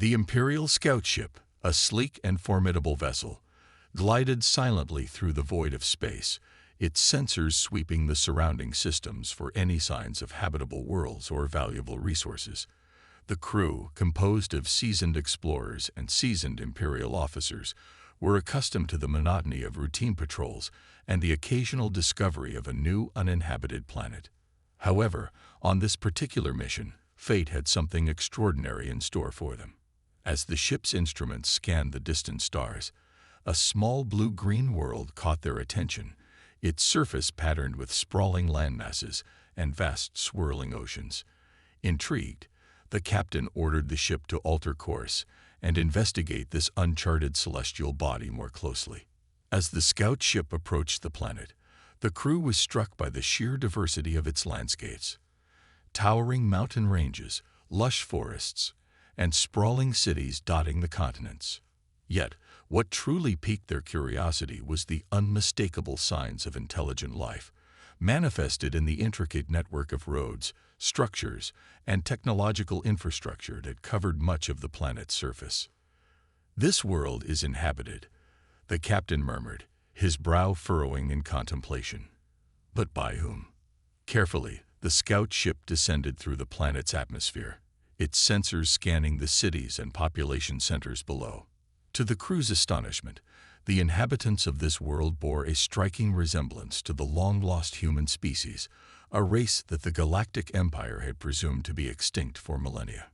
The Imperial scout ship, a sleek and formidable vessel, glided silently through the void of space, its sensors sweeping the surrounding systems for any signs of habitable worlds or valuable resources. The crew, composed of seasoned explorers and seasoned Imperial officers, were accustomed to the monotony of routine patrols and the occasional discovery of a new uninhabited planet. However, on this particular mission, fate had something extraordinary in store for them. As the ship's instruments scanned the distant stars, a small blue-green world caught their attention, its surface patterned with sprawling landmasses and vast swirling oceans. Intrigued, the captain ordered the ship to alter course and investigate this uncharted celestial body more closely. As the scout ship approached the planet, the crew was struck by the sheer diversity of its landscapes. Towering mountain ranges, lush forests, and sprawling cities dotting the continents. Yet, what truly piqued their curiosity was the unmistakable signs of intelligent life, manifested in the intricate network of roads, structures, and technological infrastructure that covered much of the planet's surface. "This world is inhabited," the captain murmured, his brow furrowing in contemplation. But by whom? Carefully, the scout ship descended through the planet's atmosphere, its sensors scanning the cities and population centers below. To the crew's astonishment, the inhabitants of this world bore a striking resemblance to the long-lost human species, a race that the Galactic Empire had presumed to be extinct for millennia.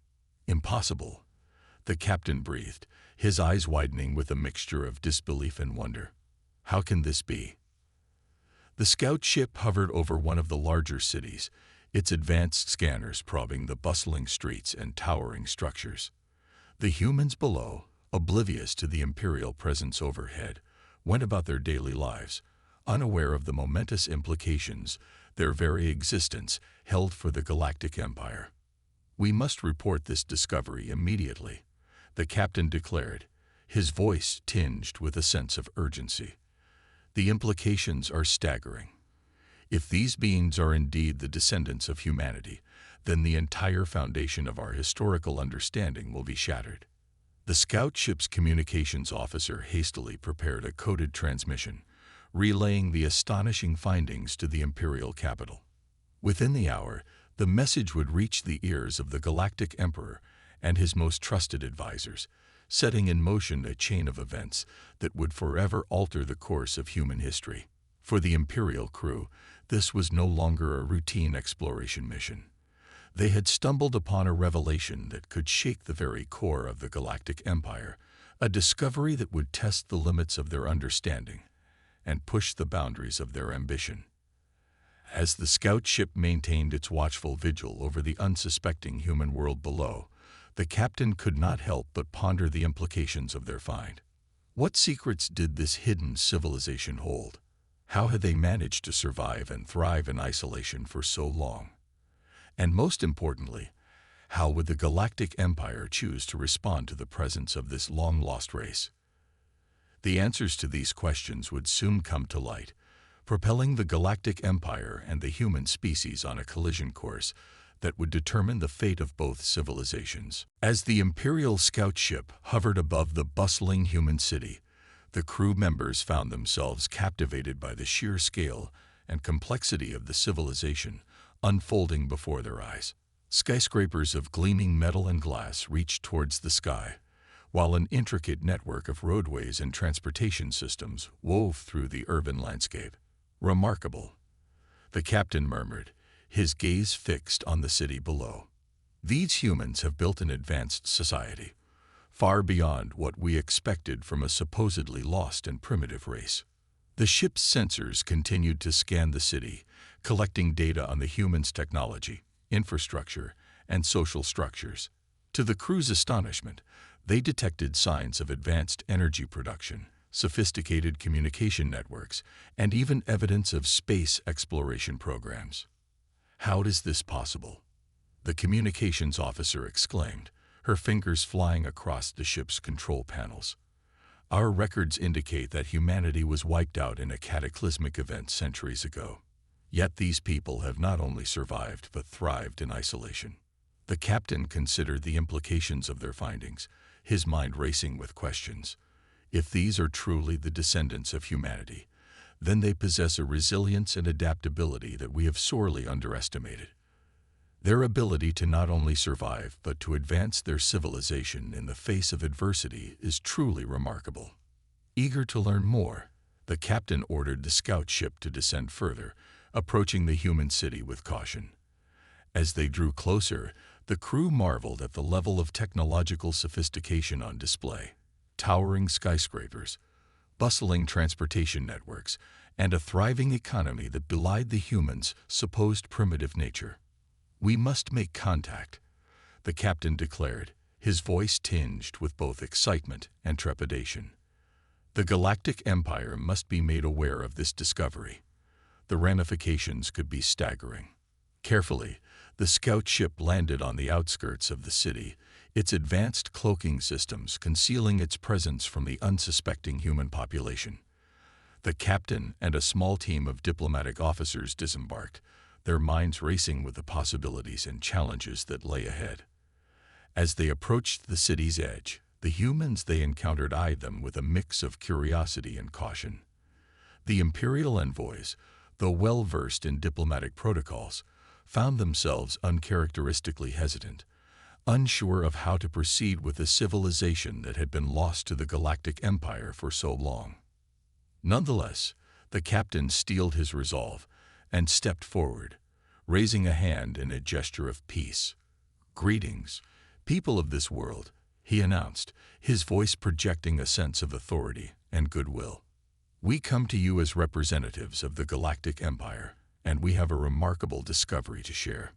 "Impossible," the captain breathed, his eyes widening with a mixture of disbelief and wonder. "How can this be?" The scout ship hovered over one of the larger cities, its advanced scanners probing the bustling streets and towering structures. The humans below, oblivious to the Imperial presence overhead, went about their daily lives, unaware of the momentous implications their very existence held for the Galactic Empire. "We must report this discovery immediately," the captain declared, his voice tinged with a sense of urgency. "The implications are staggering. If these beings are indeed the descendants of humanity, then the entire foundation of our historical understanding will be shattered." The scout ship's communications officer hastily prepared a coded transmission, relaying the astonishing findings to the Imperial capital. Within the hour, the message would reach the ears of the Galactic Emperor and his most trusted advisors, setting in motion a chain of events that would forever alter the course of human history. For the Imperial crew, this was no longer a routine exploration mission. They had stumbled upon a revelation that could shake the very core of the Galactic Empire, a discovery that would test the limits of their understanding and push the boundaries of their ambition. As the scout ship maintained its watchful vigil over the unsuspecting human world below, the captain could not help but ponder the implications of their find. What secrets did this hidden civilization hold? How had they managed to survive and thrive in isolation for so long? And most importantly, how would the Galactic Empire choose to respond to the presence of this long-lost race? The answers to these questions would soon come to light, propelling the Galactic Empire and the human species on a collision course that would determine the fate of both civilizations. As the Imperial scout ship hovered above the bustling human city, the crew members found themselves captivated by the sheer scale and complexity of the civilization unfolding before their eyes. Skyscrapers of gleaming metal and glass reached towards the sky, while an intricate network of roadways and transportation systems wove through the urban landscape. "Remarkable," the captain murmured, his gaze fixed on the city below. "These humans have built an advanced society, far beyond what we expected from a supposedly lost and primitive race." The ship's sensors continued to scan the city, collecting data on the humans' technology, infrastructure, and social structures. To the crew's astonishment, they detected signs of advanced energy production, sophisticated communication networks, and even evidence of space exploration programs. "How is this possible?" the communications officer exclaimed, her fingers flying across the ship's control panels. "Our records indicate that humanity was wiped out in a cataclysmic event centuries ago. Yet these people have not only survived but thrived in isolation." The captain considered the implications of their findings, his mind racing with questions. If these are truly the descendants of humanity, then they possess a resilience and adaptability that we have sorely underestimated. Their ability to not only survive but to advance their civilization in the face of adversity is truly remarkable. Eager to learn more, the captain ordered the scout ship to descend further, approaching the human city with caution. As they drew closer, the crew marveled at the level of technological sophistication on display. Towering skyscrapers, bustling transportation networks, and a thriving economy that belied the humans' supposed primitive nature. "We must make contact," the captain declared, his voice tinged with both excitement and trepidation. The Galactic Empire must be made aware of this discovery. The ramifications could be staggering. Carefully, the scout ship landed on the outskirts of the city, its advanced cloaking systems concealing its presence from the unsuspecting human population. The captain and a small team of diplomatic officers disembarked, their minds racing with the possibilities and challenges that lay ahead. As they approached the city's edge, the humans they encountered eyed them with a mix of curiosity and caution. The imperial envoys, though well-versed in diplomatic protocols, found themselves uncharacteristically hesitant, unsure of how to proceed with a civilization that had been lost to the Galactic Empire for so long. Nonetheless, the captain steeled his resolve and stepped forward, raising a hand in a gesture of peace. "Greetings, people of this world," he announced, his voice projecting a sense of authority and goodwill. "We come to you as representatives of the Galactic Empire, and we have a remarkable discovery to share."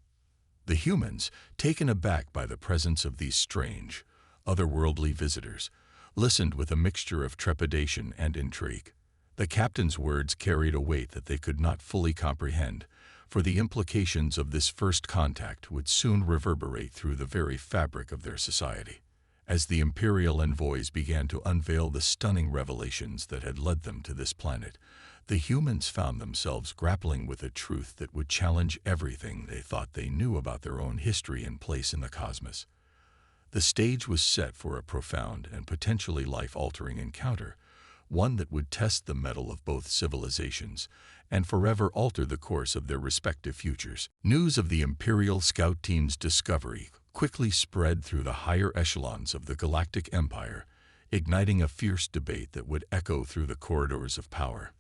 The humans, taken aback by the presence of these strange, otherworldly visitors, listened with a mixture of trepidation and intrigue. The captain's words carried a weight that they could not fully comprehend, for the implications of this first contact would soon reverberate through the very fabric of their society. As the imperial envoys began to unveil the stunning revelations that had led them to this planet, the humans found themselves grappling with a truth that would challenge everything they thought they knew about their own history and place in the cosmos. The stage was set for a profound and potentially life-altering encounter, one that would test the mettle of both civilizations and forever alter the course of their respective futures. News of the Imperial Scout Team's discovery quickly spread through the higher echelons of the Galactic Empire, igniting a fierce debate that would echo through the corridors of power.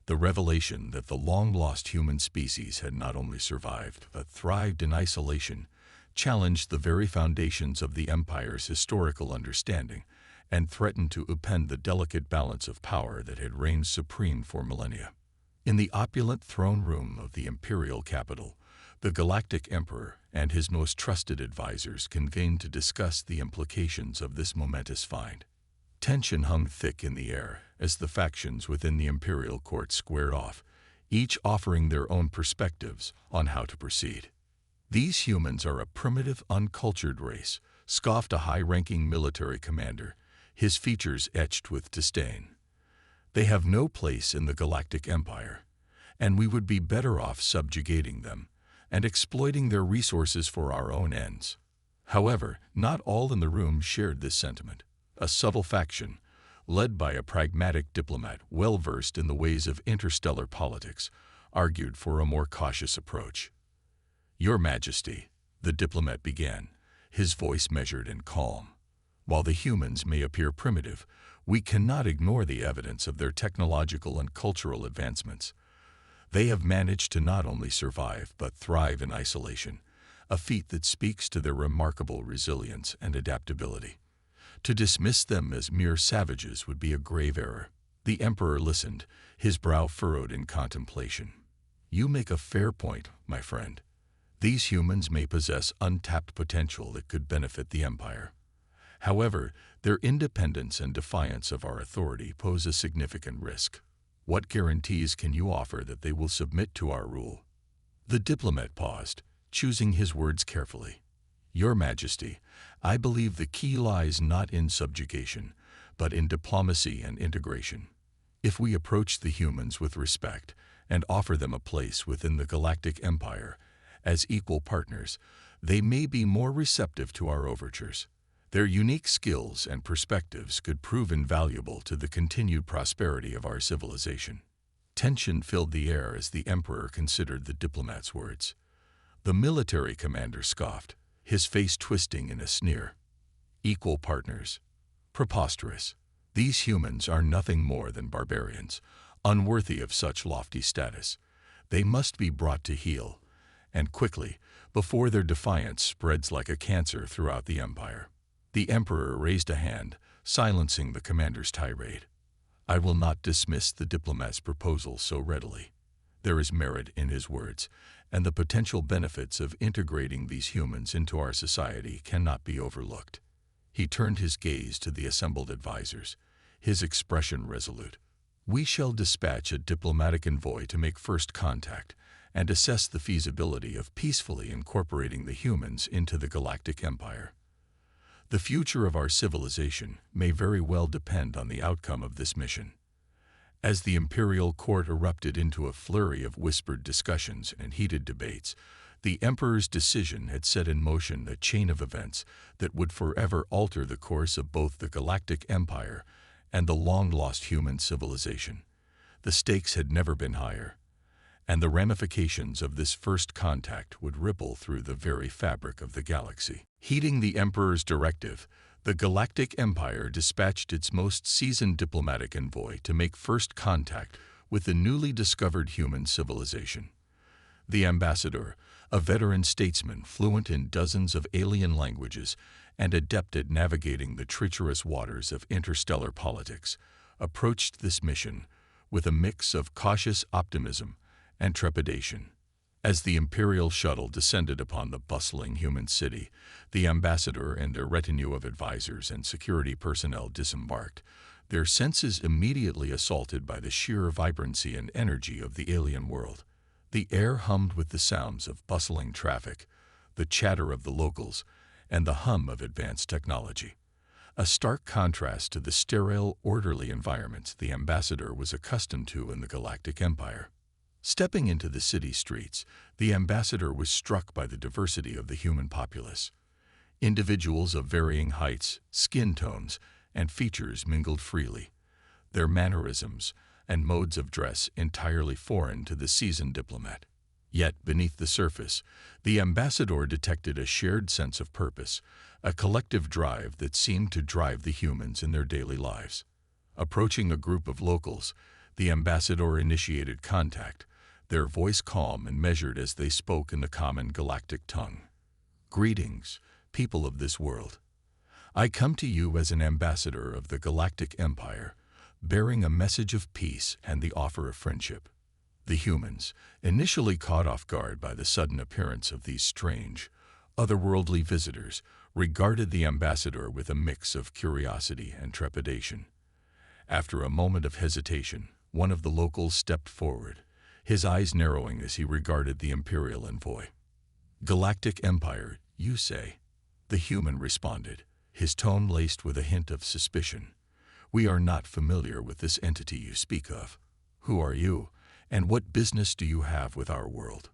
The revelation that the long-lost human species had not only survived but thrived in isolation challenged the very foundations of the Empire's historical understanding and threatened to upend the delicate balance of power that had reigned supreme for millennia. In the opulent throne room of the imperial capital, the Galactic Emperor and his most trusted advisors convened to discuss the implications of this momentous find. Tension hung thick in the air as the factions within the imperial court squared off, each offering their own perspectives on how to proceed. "These humans are a primitive, uncultured race," scoffed a high-ranking military commander, his features etched with disdain. "They have no place in the Galactic Empire, and we would be better off subjugating them and exploiting their resources for our own ends." However, not all in the room shared this sentiment. A subtle faction, led by a pragmatic diplomat well-versed in the ways of interstellar politics, argued for a more cautious approach. "Your Majesty," the diplomat began, his voice measured and calm. "While the humans may appear primitive, we cannot ignore the evidence of their technological and cultural advancements. They have managed to not only survive but thrive in isolation, a feat that speaks to their remarkable resilience and adaptability. To dismiss them as mere savages would be a grave error." The Emperor listened, his brow furrowed in contemplation. "You make a fair point, my friend. These humans may possess untapped potential that could benefit the Empire. However, their independence and defiance of our authority pose a significant risk. What guarantees can you offer that they will submit to our rule?" The diplomat paused, choosing his words carefully. "Your Majesty, I believe the key lies not in subjugation, but in diplomacy and integration. If we approach the humans with respect and offer them a place within the Galactic Empire as equal partners, they may be more receptive to our overtures. Their unique skills and perspectives could prove invaluable to the continued prosperity of our civilization. Tension filled the air as the Emperor considered the diplomat's words. The military commander scoffed, his face twisting in a sneer. Equal partners. Preposterous. These humans are nothing more than barbarians, unworthy of such lofty status. They must be brought to heel, and quickly, before their defiance spreads like a cancer throughout the empire. The Emperor raised a hand, silencing the commander's tirade. I will not dismiss the diplomat's proposal so readily. There is merit in his words, and the potential benefits of integrating these humans into our society cannot be overlooked. He turned his gaze to the assembled advisors, his expression resolute. We shall dispatch a diplomatic envoy to make first contact and assess the feasibility of peacefully incorporating the humans into the Galactic Empire. The future of our civilization may very well depend on the outcome of this mission. As the imperial court erupted into a flurry of whispered discussions and heated debates, the Emperor's decision had set in motion a chain of events that would forever alter the course of both the Galactic Empire and the long-lost human civilization. The stakes had never been higher, and the ramifications of this first contact would ripple through the very fabric of the galaxy. Heeding the Emperor's directive, the Galactic Empire dispatched its most seasoned diplomatic envoy to make first contact with the newly discovered human civilization. The ambassador, a veteran statesman fluent in dozens of alien languages and adept at navigating the treacherous waters of interstellar politics, approached this mission with a mix of cautious optimism and trepidation. As the Imperial shuttle descended upon the bustling human city, the ambassador and their retinue of advisors and security personnel disembarked, their senses immediately assaulted by the sheer vibrancy and energy of the alien world. The air hummed with the sounds of bustling traffic, the chatter of the locals, and the hum of advanced technology. A stark contrast to the sterile, orderly environments the ambassador was accustomed to in the Galactic Empire. Stepping into the city streets, the ambassador was struck by the diversity of the human populace. Individuals of varying heights, skin tones, and features mingled freely, their mannerisms and modes of dress entirely foreign to the seasoned diplomat. Yet, beneath the surface, the ambassador detected a shared sense of purpose, a collective drive that seemed to drive the humans in their daily lives. Approaching a group of locals, the ambassador initiated contact, their voice calm and measured as they spoke in the common galactic tongue. Greetings, people of this world. I come to you as an ambassador of the Galactic Empire, bearing a message of peace and the offer of friendship. The humans, initially caught off guard by the sudden appearance of these strange, otherworldly visitors, regarded the ambassador with a mix of curiosity and trepidation. After a moment of hesitation, one of the locals stepped forward, his eyes narrowing as he regarded the imperial envoy. Galactic Empire, you say? The human responded, his tone laced with a hint of suspicion. We are not familiar with this entity you speak of. Who are you, and what business do you have with our world?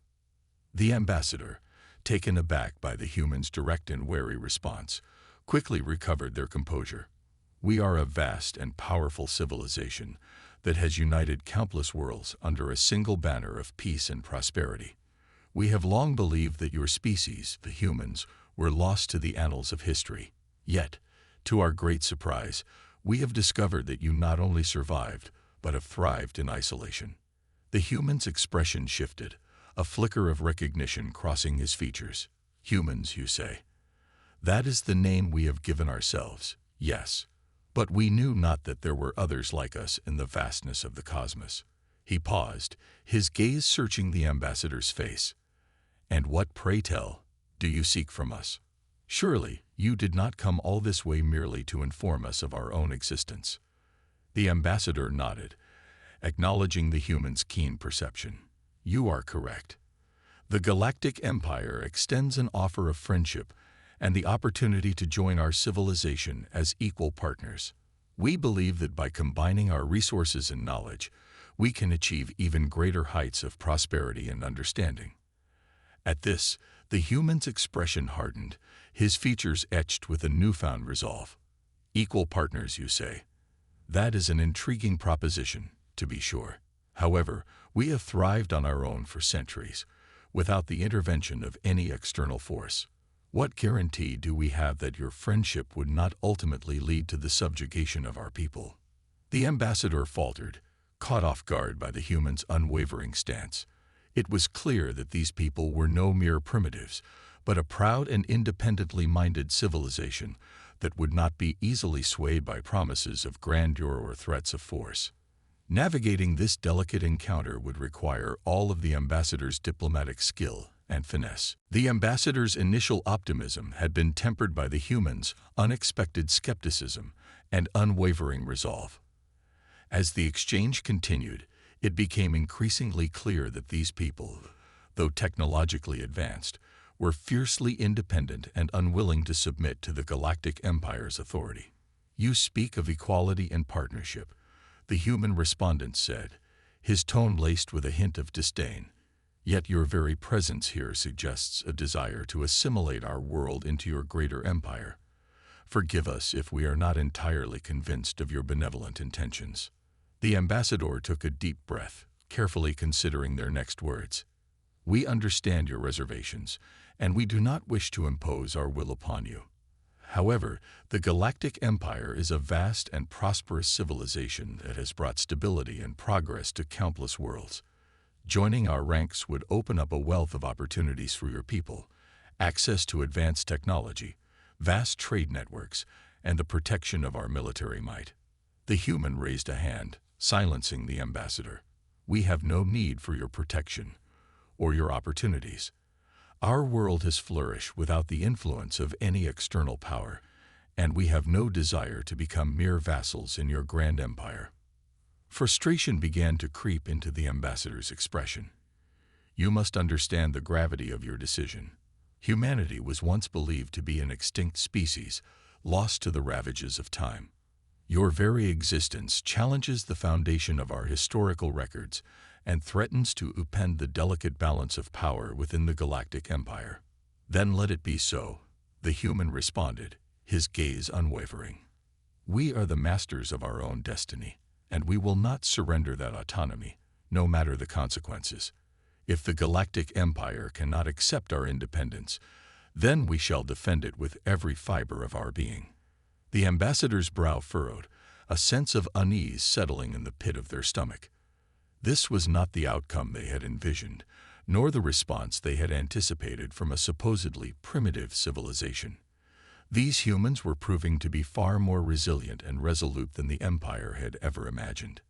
The ambassador, taken aback by the human's direct and wary response, quickly recovered their composure. We are a vast and powerful civilization that has united countless worlds under a single banner of peace and prosperity. We have long believed that your species, the humans, were lost to the annals of history. Yet, to our great surprise, we have discovered that you not only survived, but have thrived in isolation. The human's expression shifted, a flicker of recognition crossing his features. Humans, you say? That is the name we have given ourselves, yes. But we knew not that there were others like us in the vastness of the cosmos. He paused, his gaze searching the ambassador's face. And what, pray tell, do you seek from us? Surely, you did not come all this way merely to inform us of our own existence. The ambassador nodded, acknowledging the human's keen perception. You are correct. The Galactic Empire extends an offer of friendship and the opportunity to join our civilization as equal partners. We believe that by combining our resources and knowledge, we can achieve even greater heights of prosperity and understanding. At this, The human's expression hardened, his features etched with a newfound resolve. Equal partners, you say? That is an intriguing proposition, to be sure. However, we have thrived on our own for centuries, without the intervention of any external force. What guarantee do we have that your friendship would not ultimately lead to the subjugation of our people? The ambassador faltered, caught off guard by the human's unwavering stance. It was clear that these people were no mere primitives, but a proud and independently minded civilization that would not be easily swayed by promises of grandeur or threats of force. Navigating this delicate encounter would require all of the ambassador's diplomatic skill and finesse. The ambassador's initial optimism had been tempered by the human's unexpected skepticism and unwavering resolve. As the exchange continued, it became increasingly clear that these people, though technologically advanced, were fiercely independent and unwilling to submit to the Galactic Empire's authority. "You speak of equality and partnership," the human respondent said, his tone laced with a hint of disdain. "Yet your very presence here suggests a desire to assimilate our world into your greater empire. Forgive us if we are not entirely convinced of your benevolent intentions." The ambassador took a deep breath, carefully considering their next words. "We understand your reservations, and we do not wish to impose our will upon you. However, the Galactic Empire is a vast and prosperous civilization that has brought stability and progress to countless worlds. Joining our ranks would open up a wealth of opportunities for your people, access to advanced technology, vast trade networks, and the protection of our military might." The human raised a hand, silencing the ambassador. "We have no need for your protection or your opportunities. Our world has flourished without the influence of any external power, and we have no desire to become mere vassals in your grand empire." Frustration began to creep into the ambassador's expression. "You must understand the gravity of your decision. Humanity was once believed to be an extinct species, lost to the ravages of time. Your very existence challenges the foundation of our historical records and threatens to upend the delicate balance of power within the Galactic Empire." "Then let it be so," the human responded, his gaze unwavering. "We are the masters of our own destiny, and we will not surrender that autonomy, no matter the consequences. If the Galactic Empire cannot accept our independence, then we shall defend it with every fiber of our being." The ambassador's brow furrowed, a sense of unease settling in the pit of their stomach. This was not the outcome they had envisioned, nor the response they had anticipated from a supposedly primitive civilization. These humans were proving to be far more resilient and resolute than the Empire had ever imagined.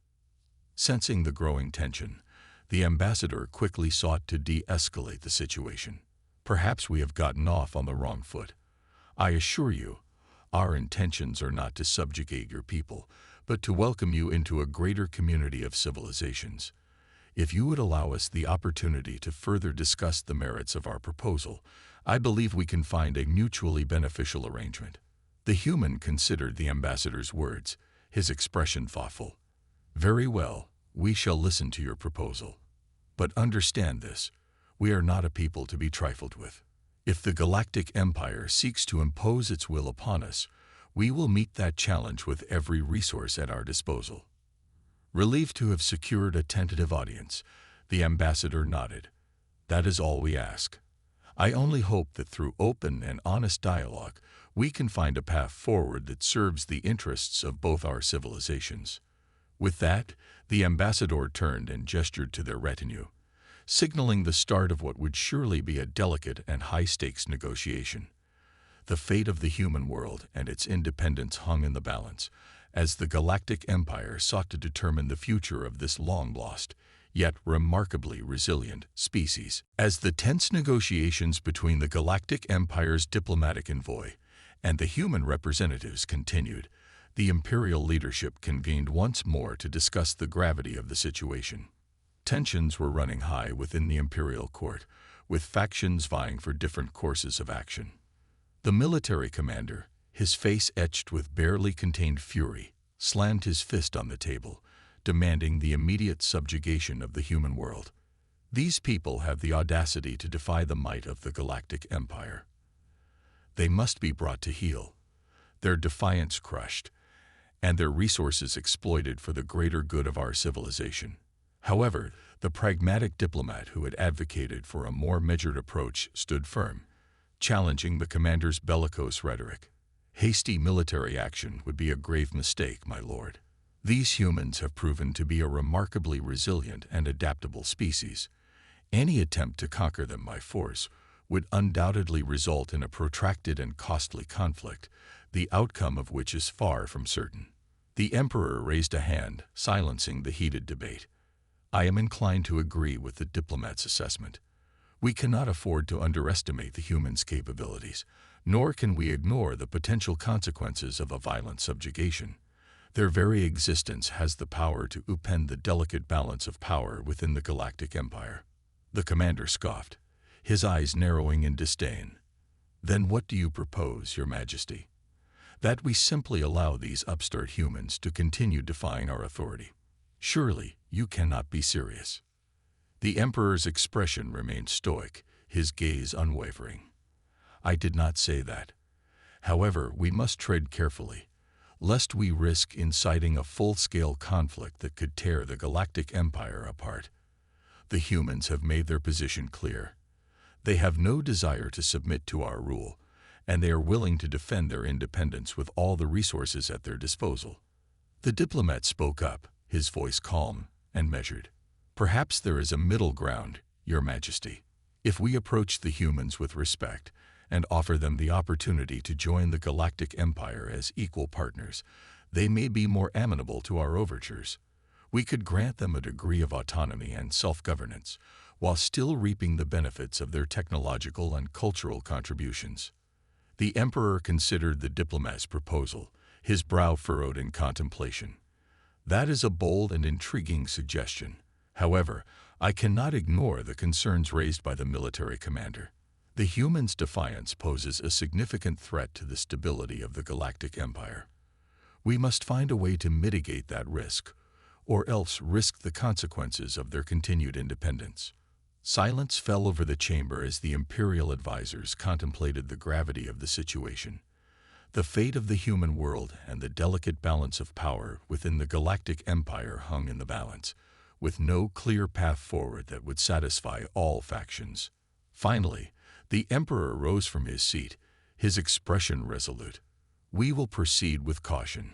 Sensing the growing tension, the ambassador quickly sought to de-escalate the situation. "Perhaps we have gotten off on the wrong foot. I assure you, our intentions are not to subjugate your people, but to welcome you into a greater community of civilizations. If you would allow us the opportunity to further discuss the merits of our proposal, I believe we can find a mutually beneficial arrangement." The human considered the ambassador's words, his expression thoughtful. "Very well, we shall listen to your proposal. But understand this, we are not a people to be trifled with. If the Galactic Empire seeks to impose its will upon us, we will meet that challenge with every resource at our disposal." Relieved to have secured a tentative audience, the ambassador nodded. "That is all we ask. I only hope that through open and honest dialogue, we can find a path forward that serves the interests of both our civilizations." With that, the ambassador turned and gestured to their retinue, signaling the start of what would surely be a delicate and high-stakes negotiation. The fate of the human world and its independence hung in the balance, as the Galactic Empire sought to determine the future of this long-lost, yet remarkably resilient, species. As the tense negotiations between the Galactic Empire's diplomatic envoy and the human representatives continued, the Imperial leadership convened once more to discuss the gravity of the situation. Tensions were running high within the Imperial court, with factions vying for different courses of action. The military commander, his face etched with barely contained fury, slammed his fist on the table, demanding the immediate subjugation of the human world. These people have the audacity to defy the might of the Galactic Empire. They must be brought to heel, their defiance crushed, and their resources exploited for the greater good of our civilization. However, the pragmatic diplomat who had advocated for a more measured approach stood firm, challenging the commander's bellicose rhetoric. Hasty military action would be a grave mistake, my lord. These humans have proven to be a remarkably resilient and adaptable species. Any attempt to conquer them by force would undoubtedly result in a protracted and costly conflict, the outcome of which is far from certain. The Emperor raised a hand, silencing the heated debate. I am inclined to agree with the diplomat's assessment. We cannot afford to underestimate the humans' capabilities, nor can we ignore the potential consequences of a violent subjugation. Their very existence has the power to upend the delicate balance of power within the Galactic Empire. The commander scoffed, his eyes narrowing in disdain. Then what do you propose, Your Majesty? That we simply allow these upstart humans to continue defying our authority? Surely you cannot be serious. The Emperor's expression remained stoic, his gaze unwavering. I did not say that. However, we must tread carefully, lest we risk inciting a full-scale conflict that could tear the Galactic Empire apart. The humans have made their position clear. They have no desire to submit to our rule, and they are willing to defend their independence with all the resources at their disposal. The diplomat spoke up, his voice calm and measured. Perhaps there is a middle ground, Your Majesty. If we approach the humans with respect and offer them the opportunity to join the Galactic Empire as equal partners, they may be more amenable to our overtures. We could grant them a degree of autonomy and self-governance, while still reaping the benefits of their technological and cultural contributions. The Emperor considered the diplomat's proposal, his brow furrowed in contemplation. That is a bold and intriguing suggestion. However, I cannot ignore the concerns raised by the military commander. The humans' defiance poses a significant threat to the stability of the Galactic Empire. We must find a way to mitigate that risk, or else risk the consequences of their continued independence. Silence fell over the chamber as the Imperial advisors contemplated the gravity of the situation. The fate of the human world and the delicate balance of power within the Galactic Empire hung in the balance, with no clear path forward that would satisfy all factions. Finally, the Emperor rose from his seat, his expression resolute. We will proceed with caution.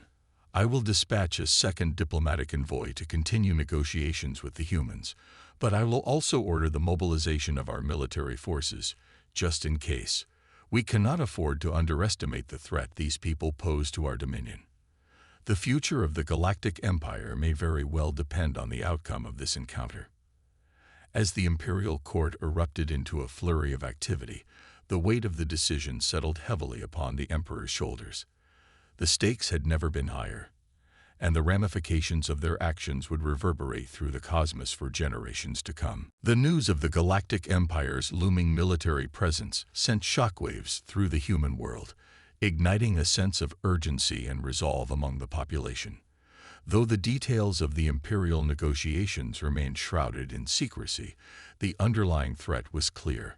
I will dispatch a second diplomatic envoy to continue negotiations with the humans, but I will also order the mobilization of our military forces, just in case. We cannot afford to underestimate the threat these people pose to our dominion. The future of the Galactic Empire may very well depend on the outcome of this encounter. As the Imperial Court erupted into a flurry of activity, the weight of the decision settled heavily upon the Emperor's shoulders. The stakes had never been higher, and the ramifications of their actions would reverberate through the cosmos for generations to come. The news of the Galactic Empire's looming military presence sent shockwaves through the human world, igniting a sense of urgency and resolve among the population. Though the details of the imperial negotiations remained shrouded in secrecy, the underlying threat was clear.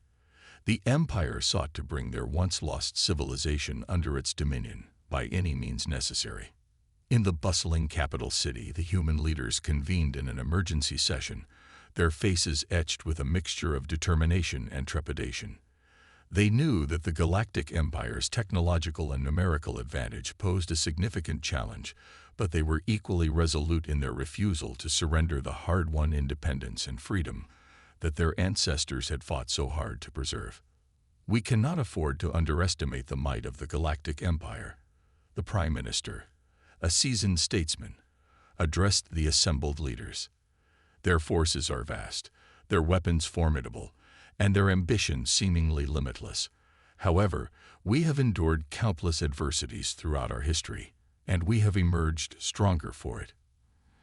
The Empire sought to bring their once-lost civilization under its dominion, by any means necessary. In the bustling capital city, the human leaders convened in an emergency session, their faces etched with a mixture of determination and trepidation. They knew that the Galactic Empire's technological and numerical advantage posed a significant challenge, but they were equally resolute in their refusal to surrender the hard-won independence and freedom that their ancestors had fought so hard to preserve. We cannot afford to underestimate the might of the Galactic Empire. The Prime Minister, a seasoned statesman, addressed the assembled leaders. Their forces are vast, their weapons formidable, and their ambitions seemingly limitless. However, we have endured countless adversities throughout our history, and we have emerged stronger for it.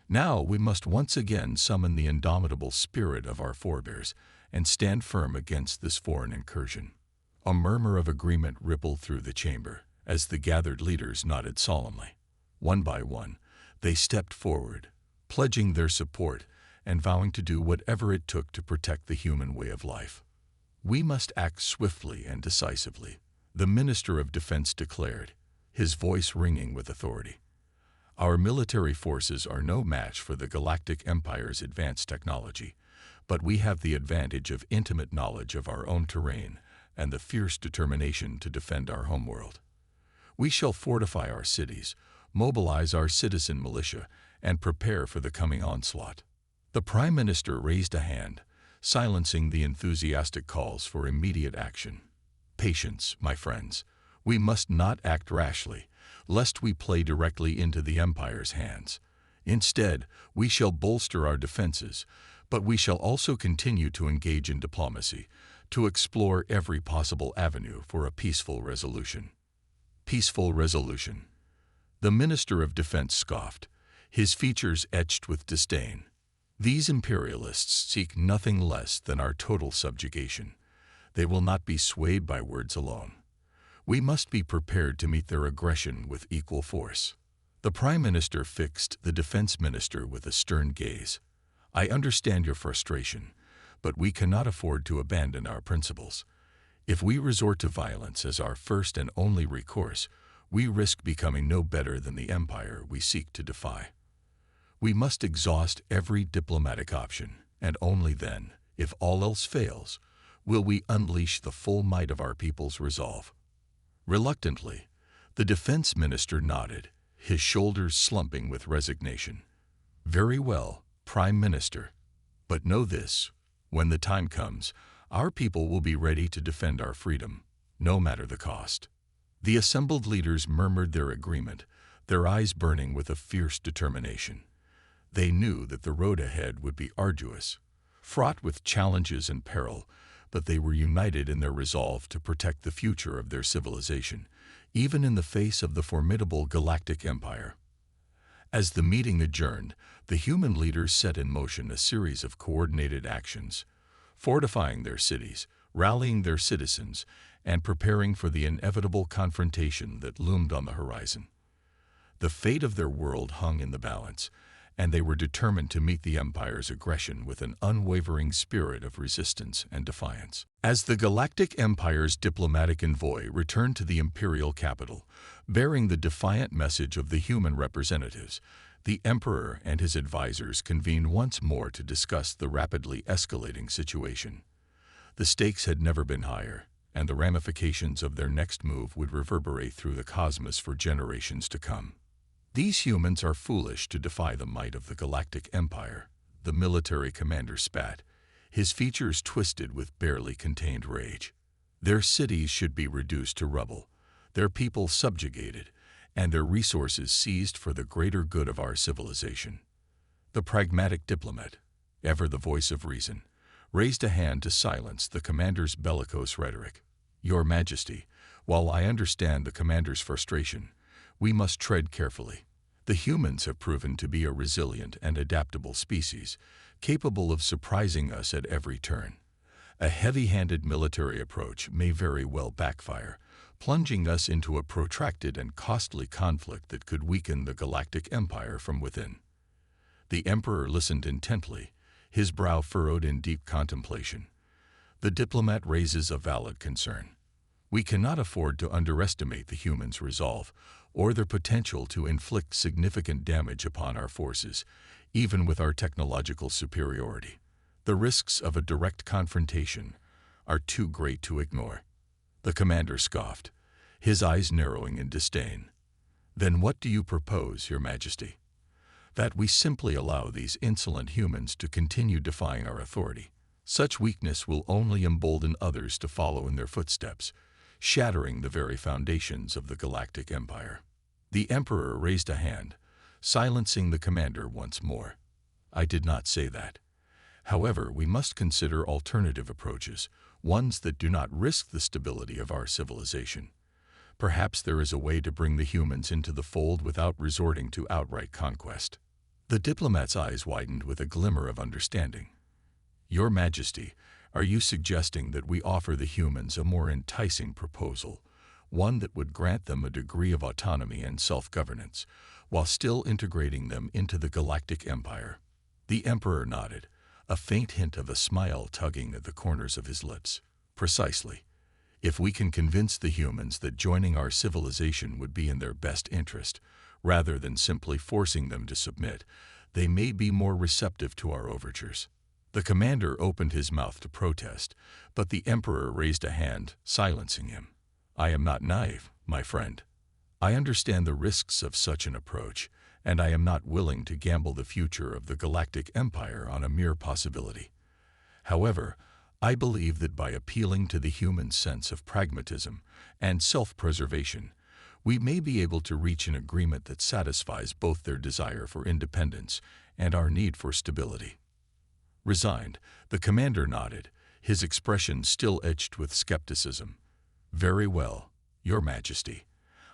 Now we must once again summon the indomitable spirit of our forebears and stand firm against this foreign incursion. A murmur of agreement rippled through the chamber as the gathered leaders nodded solemnly. One by one, they stepped forward, pledging their support and vowing to do whatever it took to protect the human way of life. "We must act swiftly and decisively," the Minister of Defense declared, his voice ringing with authority. "Our military forces are no match for the Galactic Empire's advanced technology, but we have the advantage of intimate knowledge of our own terrain and the fierce determination to defend our homeworld. We shall fortify our cities, mobilize our citizen militia, and prepare for the coming onslaught." The Prime Minister raised a hand, silencing the enthusiastic calls for immediate action. "Patience, my friends. We must not act rashly, lest we play directly into the Empire's hands. Instead, we shall bolster our defenses, but we shall also continue to engage in diplomacy, to explore every possible avenue for a peaceful resolution." Peaceful resolution. The Minister of Defense scoffed, his features etched with disdain. "These imperialists seek nothing less than our total subjugation. They will not be swayed by words alone. We must be prepared to meet their aggression with equal force." The Prime Minister fixed the Defense Minister with a stern gaze. "I understand your frustration, but we cannot afford to abandon our principles. If we resort to violence as our first and only recourse, we risk becoming no better than the empire we seek to defy. We must exhaust every diplomatic option, and only then, if all else fails, will we unleash the full might of our people's resolve." Reluctantly, the Defense Minister nodded, his shoulders slumping with resignation. "Very well, Prime Minister. But know this, when the time comes, our people will be ready to defend our freedom, no matter the cost." The assembled leaders murmured their agreement, their eyes burning with a fierce determination. They knew that the road ahead would be arduous, fraught with challenges and peril, but they were united in their resolve to protect the future of their civilization, even in the face of the formidable Galactic Empire. As the meeting adjourned, the human leaders set in motion a series of coordinated actions, fortifying their cities, rallying their citizens, and preparing for the inevitable confrontation that loomed on the horizon. The fate of their world hung in the balance, and they were determined to meet the Empire's aggression with an unwavering spirit of resistance and defiance. As the Galactic Empire's diplomatic envoy returned to the imperial capital, bearing the defiant message of the human representatives, the Emperor and his advisors convened once more to discuss the rapidly escalating situation. The stakes had never been higher, and the ramifications of their next move would reverberate through the cosmos for generations to come. "These humans are foolish to defy the might of the Galactic Empire," the military commander spat, his features twisted with barely contained rage. "Their cities should be reduced to rubble, their people subjugated, and their resources seized for the greater good of our civilization." The pragmatic diplomat, ever the voice of reason, raised a hand to silence the commander's bellicose rhetoric. "Your Majesty, while I understand the commander's frustration, we must tread carefully. The humans have proven to be a resilient and adaptable species, capable of surprising us at every turn. A heavy-handed military approach may very well backfire, plunging us into a protracted and costly conflict that could weaken the Galactic Empire from within." The Emperor listened intently, his brow furrowed in deep contemplation. The diplomat raises a valid concern. "We cannot afford to underestimate the humans' resolve, or their potential to inflict significant damage upon our forces, even with our technological superiority. The risks of a direct confrontation are too great to ignore." The commander scoffed, his eyes narrowing in disdain. "Then what do you propose, Your Majesty?" "That we simply allow these insolent humans to continue defying our authority. Such weakness will only embolden others to follow in their footsteps, shattering the very foundations of the Galactic Empire." The Emperor raised a hand, silencing the commander once more. "I did not say that. However, we must consider alternative approaches, ones that do not risk the stability of our civilization. Perhaps there is a way to bring the humans into the fold without resorting to outright conquest." The diplomat's eyes widened with a glimmer of understanding. "Your Majesty, are you suggesting that we offer the humans a more enticing proposal, one that would grant them a degree of autonomy and self-governance, while still integrating them into the Galactic Empire?" The Emperor nodded, a faint hint of a smile tugging at the corners of his lips. Precisely. If we can convince the humans that joining our civilization would be in their best interest, rather than simply forcing them to submit, they may be more receptive to our overtures. The commander opened his mouth to protest, but the Emperor raised a hand, silencing him. I am not naive, my friend. I understand the risks of such an approach, and I am not willing to gamble the future of the Galactic Empire on a mere possibility. However, I believe that by appealing to the human sense of pragmatism and self-preservation, we may be able to reach an agreement that satisfies both their desire for independence and our need for stability. Resigned, the commander nodded, his expression still etched with skepticism. Very well, Your Majesty.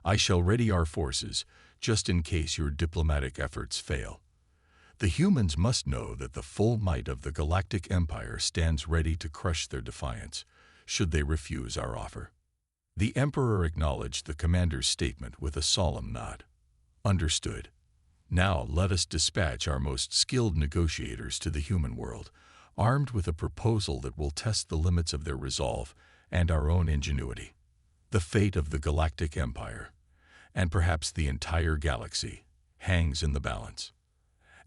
I shall ready our forces, just in case your diplomatic efforts fail. The humans must know that the full might of the Galactic Empire stands ready to crush their defiance, should they refuse our offer. The Emperor acknowledged the commander's statement with a solemn nod. Understood. Now let us dispatch our most skilled negotiators to the human world, armed with a proposal that will test the limits of their resolve and our own ingenuity. The fate of the Galactic Empire, and perhaps the entire galaxy, hangs in the balance.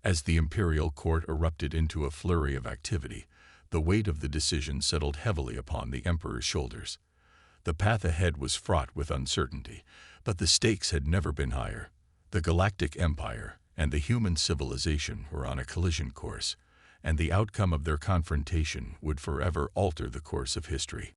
As the imperial court erupted into a flurry of activity, the weight of the decision settled heavily upon the Emperor's shoulders. The path ahead was fraught with uncertainty, but the stakes had never been higher. The Galactic Empire and the human civilization were on a collision course, and the outcome of their confrontation would forever alter the course of history.